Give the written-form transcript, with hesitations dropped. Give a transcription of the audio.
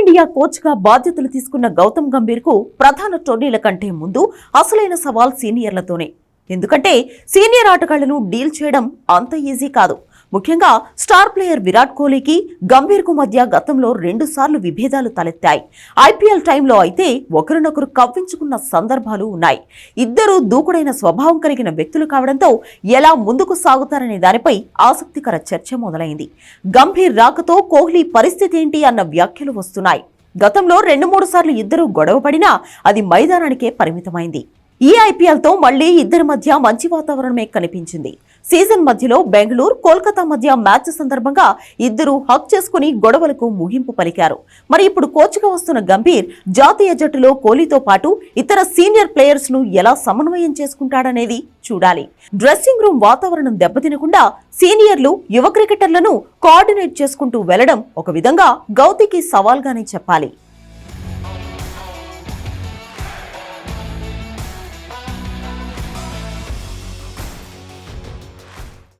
Team India coach గా బాధ్యతలు తీసుకున్న గౌతమ్ గంభీర్ కు ప్రధాన టోర్నీల కంటే ముందు అసలైన సవాల్ సీనియర్లతోనే. ఎందుకంటే సీనియర్ ఆటగాళ్లను డీల్ చేయడం అంత ఈజీ కాదు. ముఖ్యంగా స్టార్ ప్లేయర్ విరాట్ కోహ్లీకి గంభీర్ కు మధ్య గతంలో 2 సార్లు విభేదాలు తలెత్తాయి. ఐపీఎల్ టైంలో అయితే ఒకరినొకరు కవ్వించుకున్న సందర్భాలు ఉన్నాయి. ఇద్దరు దూకుడైన స్వభావం కలిగిన వ్యక్తులు కావడంతో ఎలా ముందుకు సాగుతారనే దానిపై ఆసక్తికర చర్చ మొదలైంది. గంభీర్ రాకతో కోహ్లీ పరిస్థితి ఏంటి అన్న వ్యాఖ్యలు వస్తున్నాయి. గతంలో 2-3 సార్లు ఇద్దరు గొడవపడినా అది మైదానానికే పరిమితమైంది. ఈ ఐపీఎల్ తో మళ్లీ ఇద్దరి మధ్య మంచి వాతావరణమే కనిపించింది. సీజన్ మధ్యలో బెంగళూరు, కోల్కతా మధ్య మ్యాచ్ సందర్భంగా ఇద్దరు హక్ చేసుకుని గొడవలకు ముగింపు పలికారు. మరి ఇప్పుడు కోచ్గా వస్తున్న గంభీర్ జాతీయ జట్టులో కోహ్లీతో పాటు ఇతర సీనియర్ ప్లేయర్స్ ను ఎలా సమన్వయం చేసుకుంటాడనేది చూడాలి. డ్రెస్సింగ్ రూమ్ వాతావరణం దెబ్బతినకుండా సీనియర్లు, యువ క్రికెటర్లను కోఆర్డినేట్ చేసుకుంటూ వెళ్లడం ఒక విధంగా గౌతీకి సవాల్గానే చెప్పాలి.